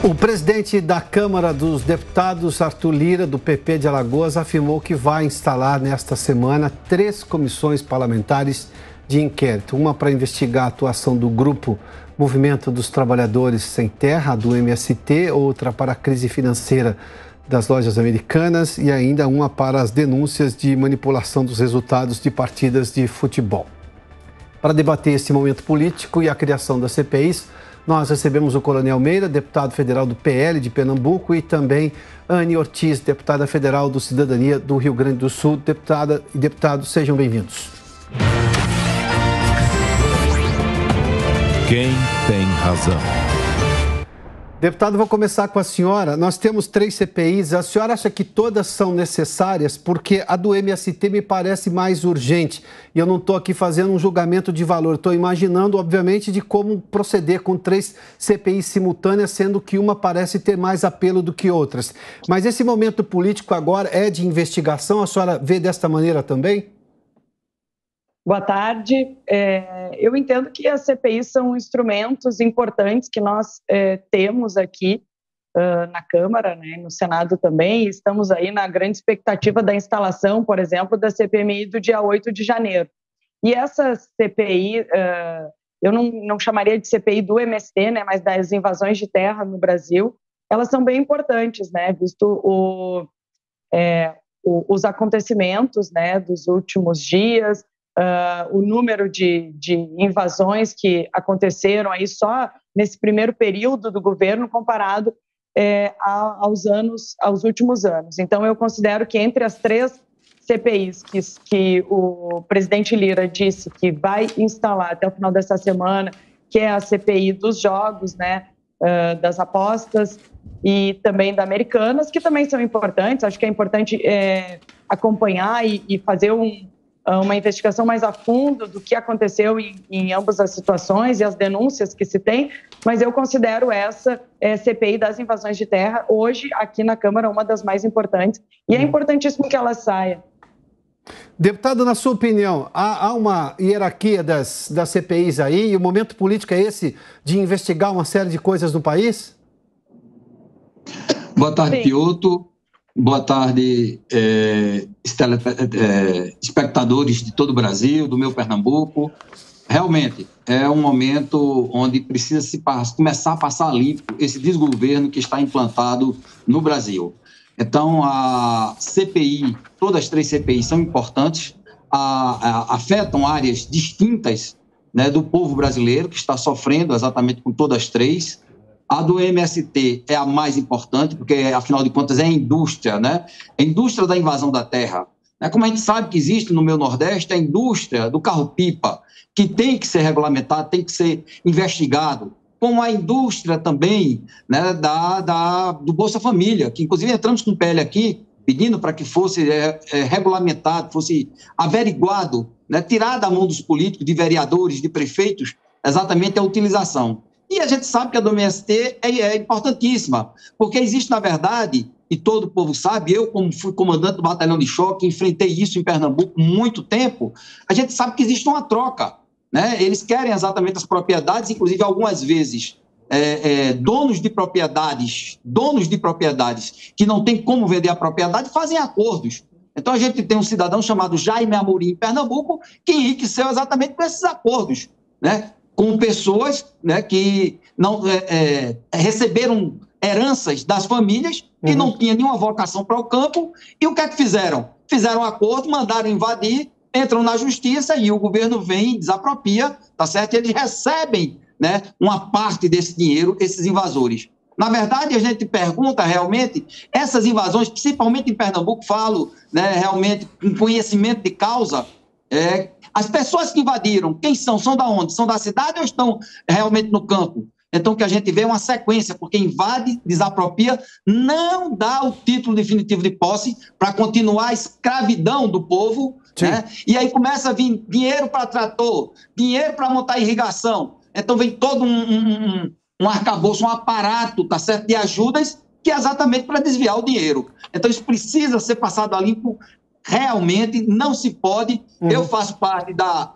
O presidente da Câmara dos Deputados, Arthur Lira, do PP de Alagoas, afirmou que vai instalar nesta semana 3 comissões parlamentares de inquérito. Uma para investigar a atuação do grupo Movimento dos Trabalhadores Sem Terra, do MST, outra para a crise financeira das lojas americanas e ainda uma para as denúncias de manipulação dos resultados de partidas de futebol. Para debater esse momento político e a criação das CPIs, nós recebemos o Coronel Meira, deputado federal do PL de Pernambuco, e também Anne Ortiz, deputada federal do Cidadania do Rio Grande do Sul. Deputada e deputados, sejam bem-vindos. Quem tem razão? Deputado, vou começar com a senhora. Nós temos 3 CPIs. A senhora acha que todas são necessárias? Porque a do MST me parece mais urgente. E eu não estou aqui fazendo um julgamento de valor. Estou imaginando, obviamente, de como proceder com 3 CPIs simultâneas, sendo que uma parece ter mais apelo do que outras. Mas esse momento político agora é de investigação? A senhora vê desta maneira também? Boa tarde. Eu entendo que as CPIs são instrumentos importantes que nós temos aqui na Câmara, né, no Senado também. Estamos aí na grande expectativa da instalação, por exemplo, da CPMI do dia 8 de janeiro. E essa CPI, eu não chamaria de CPI do MST, né, mas das invasões de terra no Brasil, elas são bem importantes, né, visto os acontecimentos, né, dos últimos dias, o número de invasões que aconteceram aí só nesse primeiro período do governo comparado aos últimos anos. Então, eu considero que entre as 3 CPIs que o presidente Lira disse que vai instalar até o final dessa semana, que é a CPI dos jogos, né, das apostas e também da Americanas, que também são importantes. Acho que é importante acompanhar e fazer uma investigação mais a fundo do que aconteceu em ambas as situações e as denúncias que se tem, mas eu considero essa CPI das invasões de terra, hoje, aqui na Câmara, uma das mais importantes, e é importantíssimo que ela saia. Deputado, na sua opinião, há uma hierarquia das CPIs aí, e o momento político é esse de investigar uma série de coisas no país? Boa tarde, Piotr. Boa tarde, espectadores de todo o Brasil, do meu Pernambuco. Realmente, é um momento onde precisa começar a passar limpo esse desgoverno que está implantado no Brasil. Então, a CPI, todas as 3 CPIs são importantes, afetam áreas distintas, né, do povo brasileiro, que está sofrendo exatamente com todas as 3. A do MST é a mais importante, porque, afinal de contas, é a indústria, né? A indústria da invasão da terra. Como a gente sabe que existe no meu Nordeste, a indústria do carro-pipa, que tem que ser regulamentado, tem que ser investigado, como a indústria também, né, do Bolsa Família, que, inclusive, entramos com PL aqui, pedindo para que fosse regulamentado, fosse averiguado, né, tirar da mão dos políticos, de vereadores, de prefeitos, exatamente a utilização. E a gente sabe que a do MST é importantíssima, porque existe, na verdade, e todo o povo sabe, eu, como fui comandante do batalhão de choque, enfrentei isso em Pernambuco muito tempo, a gente sabe que existe uma troca, né? Eles querem exatamente as propriedades, inclusive algumas vezes donos de propriedades que não tem como vender a propriedade fazem acordos. Então a gente tem um cidadão chamado Jaime Amorim em Pernambuco que enriqueceu exatamente com esses acordos, né? Com pessoas, né, que não receberam heranças das famílias que não tinham nenhuma vocação para o campo, e o que é que fizeram? Fizeram um acordo, mandaram invadir, entram na justiça e o governo vem e desapropria, tá certo? E eles recebem, né, uma parte desse dinheiro, esses invasores. Na verdade, a gente pergunta realmente, essas invasões, principalmente em Pernambuco, falo, né, realmente com conhecimento de causa, as pessoas que invadiram, quem são? São da onde? São da cidade ou estão realmente no campo? Então, que a gente vê uma sequência, porque invade, desapropria, não dá o título definitivo de posse para continuar a escravidão do povo, né? E aí começa a vir dinheiro para trator, dinheiro para montar irrigação. Então, vem todo um arcabouço, um aparato, tá certo, de ajudas, que é exatamente para desviar o dinheiro. Então, isso precisa ser passado a limpo. Realmente não se pode. Eu faço parte da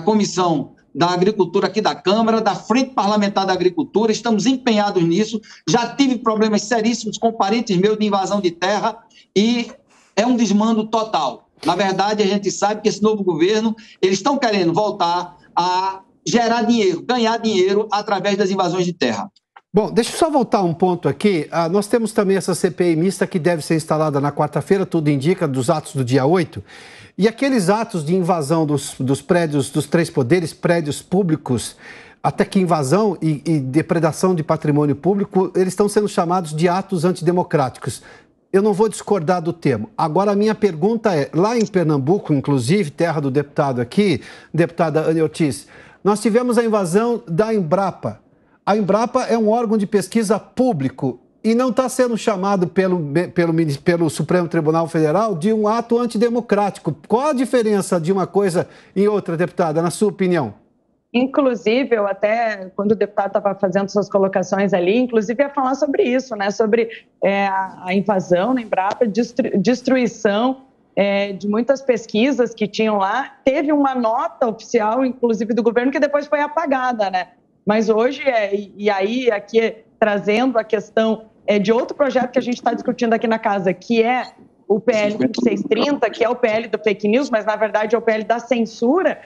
comissão da agricultura aqui da Câmara, da Frente Parlamentar da Agricultura, estamos empenhados nisso. Já tive problemas seríssimos com parentes meus de invasão de terra e é um desmando total. Na verdade, a gente sabe que esse novo governo, eles estão querendo voltar a gerar dinheiro, ganhar dinheiro através das invasões de terra. Bom, deixa eu só voltar um ponto aqui. Nós temos também essa CPI mista que deve ser instalada na quarta-feira, tudo indica, dos atos do dia 8. E aqueles atos de invasão dos prédios, dos três poderes, prédios públicos, até que invasão e depredação de patrimônio público, eles estão sendo chamados de atos antidemocráticos. Eu não vou discordar do termo. Agora, a minha pergunta é, lá em Pernambuco, inclusive, terra do deputado aqui, deputada Anne Ortiz, nós tivemos a invasão da Embrapa. A Embrapa é um órgão de pesquisa público e não está sendo chamado pelo Supremo Tribunal Federal de um ato antidemocrático. Qual a diferença de uma coisa em outra, deputada, na sua opinião? Inclusive, eu até, quando o deputado estava fazendo suas colocações ali, inclusive ia falar sobre isso, né? Sobre a invasão na Embrapa, destruição de muitas pesquisas que tinham lá. Teve uma nota oficial, inclusive do governo, que depois foi apagada, né? Mas hoje, e aí aqui trazendo a questão de outro projeto que a gente está discutindo aqui na casa, que é o PL 2630, que é o PL do fake news, mas na verdade é o PL da censura,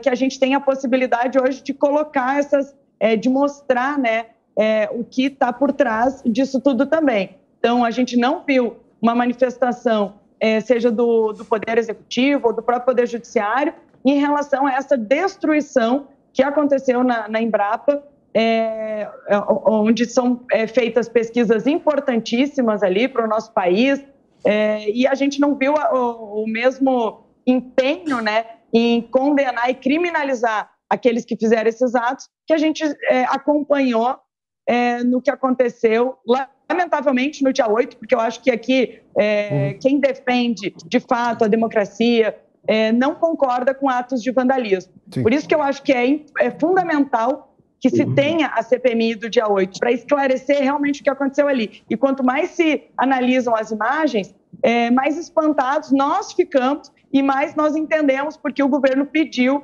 que a gente tem a possibilidade hoje de colocar de mostrar, né, o que está por trás disso tudo também. Então, a gente não viu uma manifestação, seja do Poder Executivo ou do próprio Poder Judiciário, em relação a essa destruição que aconteceu na Embrapa, onde são feitas pesquisas importantíssimas ali para o nosso país, e a gente não viu o mesmo empenho, né, em condenar e criminalizar aqueles que fizeram esses atos, que a gente acompanhou no que aconteceu, lamentavelmente, no dia 8, porque eu acho que aqui quem defende, de fato, a democracia não concorda com atos de vandalismo. Sim. Por isso que eu acho que é fundamental que se tenha a CPMI do dia 8, para esclarecer realmente o que aconteceu ali. E quanto mais se analisam as imagens, mais espantados nós ficamos e mais nós entendemos porque o governo pediu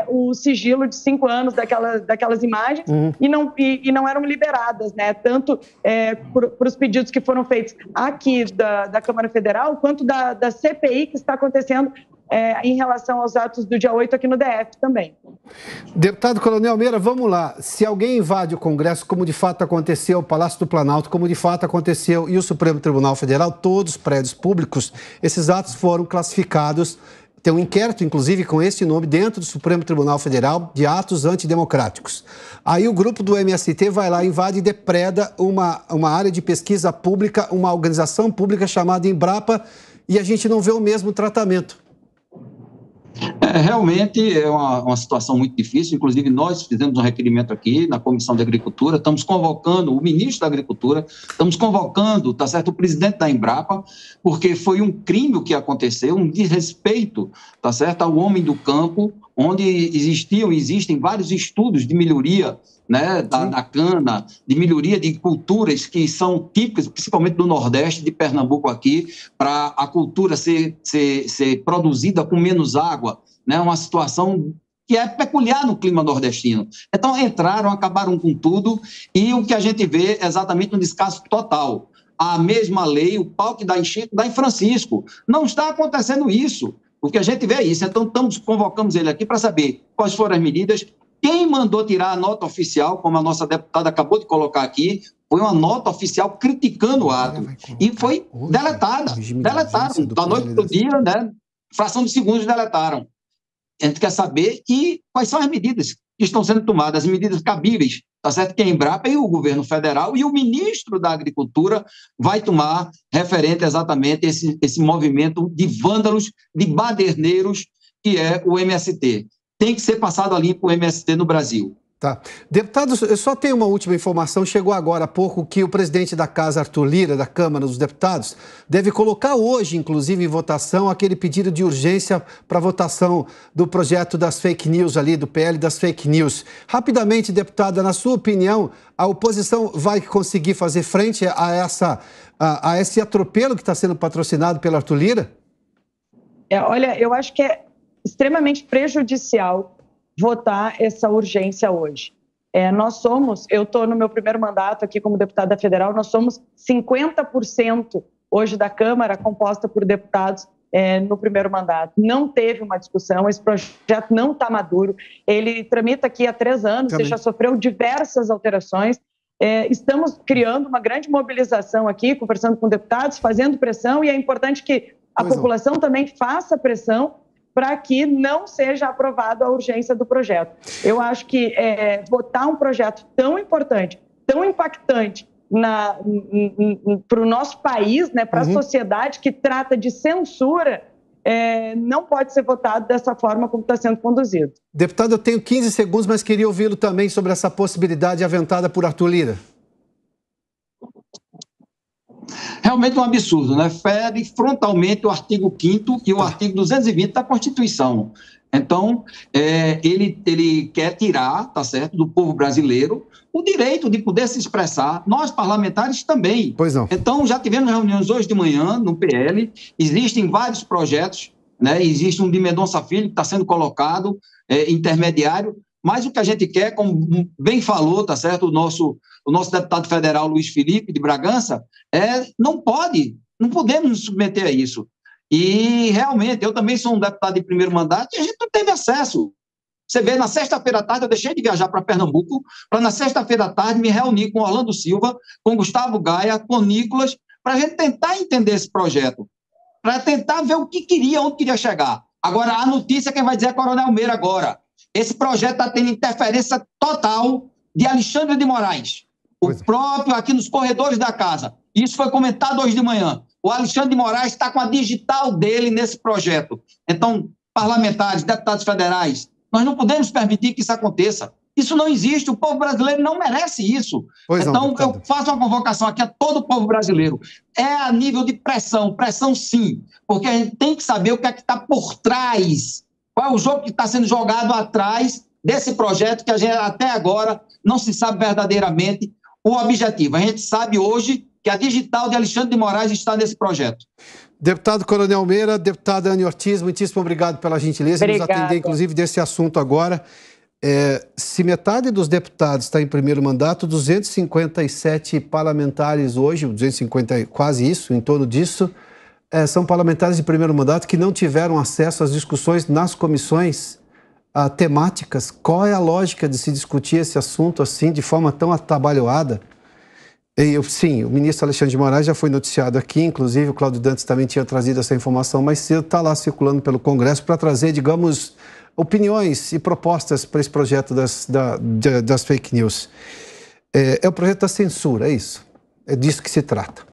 o sigilo de 5 anos daquelas imagens e não eram liberadas, né? Tanto para os pedidos que foram feitos aqui da Câmara Federal, quanto da CPI que está acontecendo em relação aos atos do dia 8 aqui no DF também. Deputado Coronel Meira, vamos lá. Se alguém invade o Congresso, como de fato aconteceu, o Palácio do Planalto, como de fato aconteceu, e o Supremo Tribunal Federal, todos os prédios públicos, esses atos foram classificados, tem um inquérito, inclusive, com esse nome, dentro do Supremo Tribunal Federal, de atos antidemocráticos. Aí o grupo do MST vai lá, invade e depreda uma área de pesquisa pública, uma organização pública chamada Embrapa, e a gente não vê o mesmo tratamento. Realmente é uma situação muito difícil. Inclusive, nós fizemos um requerimento aqui na Comissão de Agricultura, estamos convocando o ministro da Agricultura, estamos convocando, tá certo, o presidente da Embrapa, porque foi um crime o que aconteceu, um desrespeito, tá certo, ao homem do campo, onde existem vários estudos de melhoria, né, da cana, de melhoria de culturas que são típicas, principalmente do Nordeste, de Pernambuco aqui, para a cultura ser produzida com menos água, né, uma situação que é peculiar no clima nordestino. Então, acabaram com tudo, e o que a gente vê é exatamente um descaso total. A mesma lei, o pau que dá em Chico, dá em Francisco. Não está acontecendo isso. O que a gente vê é isso. Então, convocamos ele aqui para saber quais foram as medidas. Quem mandou tirar a nota oficial, como a nossa deputada acabou de colocar aqui, foi uma nota oficial criticando o ato. E foi deletada. Deletaram. Da noite para o dia, né? Fração de segundos deletaram. A gente quer saber quais são as medidas que estão sendo tomadas, as medidas cabíveis, tá certo? Que a Embrapa e o governo federal e o ministro da Agricultura vai tomar referente exatamente esse movimento de vândalos, de baderneiros, que é o MST. Tem que ser passado a limpo o MST no Brasil. Tá. Deputado, eu só tenho uma última informação, chegou agora há pouco, que o presidente da Casa, Arthur Lira, da Câmara dos Deputados, deve colocar hoje, inclusive, em votação, aquele pedido de urgência para votação do projeto das fake news ali, do PL das fake news. Rapidamente, deputada, na sua opinião, a oposição vai conseguir fazer frente a esse atropelo que está sendo patrocinado pelo Arthur Lira? Olha, eu acho que é extremamente prejudicial votar essa urgência hoje. Eu estou no meu primeiro mandato aqui como deputada federal, nós somos 50% hoje da Câmara composta por deputados no primeiro mandato. Não teve uma discussão, esse projeto não está maduro, ele tramita aqui há 3 anos, ele já sofreu diversas alterações. Estamos criando uma grande mobilização aqui, conversando com deputados, fazendo pressão, e é importante que a população também faça pressão para que não seja aprovado a urgência do projeto. Eu acho que votar um projeto tão importante, tão impactante para o nosso país, né, para a sociedade, que trata de censura, não pode ser votado dessa forma como está sendo conduzido. Deputado, eu tenho 15 segundos, mas queria ouvi-lo também sobre essa possibilidade aventada por Arthur Lira. Realmente um absurdo, né? Fere frontalmente o artigo 5º e o artigo 220 da Constituição. Então, ele quer tirar, tá certo, do povo brasileiro o direito de poder se expressar, nós parlamentares também. Pois não. Então, já tivemos reuniões hoje de manhã no PL, existem vários projetos, né? Existe um de Mendonça Filho que está sendo colocado, intermediário, mas o que a gente quer, como bem falou, tá certo, o nosso deputado federal Luiz Felipe de Bragança, não podemos nos submeter a isso. E, realmente, eu também sou um deputado de primeiro mandato e a gente não teve acesso. Você vê, na sexta-feira à tarde, eu deixei de viajar para Pernambuco, para na sexta-feira à tarde me reunir com Orlando Silva, com Gustavo Gaia, com Nicolas, para a gente tentar entender esse projeto, para tentar ver o que queria, onde queria chegar. Agora, a notícia, quem vai dizer é Coronel Meira agora. Esse projeto está tendo interferência total de Alexandre de Moraes, o próprio aqui nos corredores da casa. Isso foi comentado hoje de manhã. O Alexandre de Moraes está com a digital dele nesse projeto. Então, parlamentares, deputados federais, nós não podemos permitir que isso aconteça. Isso não existe, o povo brasileiro não merece isso. Então, eu faço uma convocação aqui a todo o povo brasileiro. É a nível de pressão sim, porque a gente tem que saber o que é que está por trás. Qual é o jogo que está sendo jogado atrás desse projeto que a gente até agora não se sabe verdadeiramente o objetivo. A gente sabe hoje que a digital de Alexandre de Moraes está nesse projeto. Deputado Coronel Meira, deputada Anny Ortiz, muitíssimo obrigado pela gentileza de nos atender, inclusive, desse assunto agora. Se metade dos deputados está em primeiro mandato, 257 parlamentares hoje, 250, quase isso, em torno disso, são parlamentares de primeiro mandato que não tiveram acesso às discussões nas comissões temáticas. Qual é a lógica de se discutir esse assunto assim, de forma tão atabalhoada? Sim, o ministro Alexandre de Moraes já foi noticiado aqui, inclusive o Cláudio Dantas também tinha trazido essa informação mais cedo, está lá circulando pelo Congresso para trazer, digamos, opiniões e propostas para esse projeto das fake news. É o projeto da censura, é isso? É disso que se trata.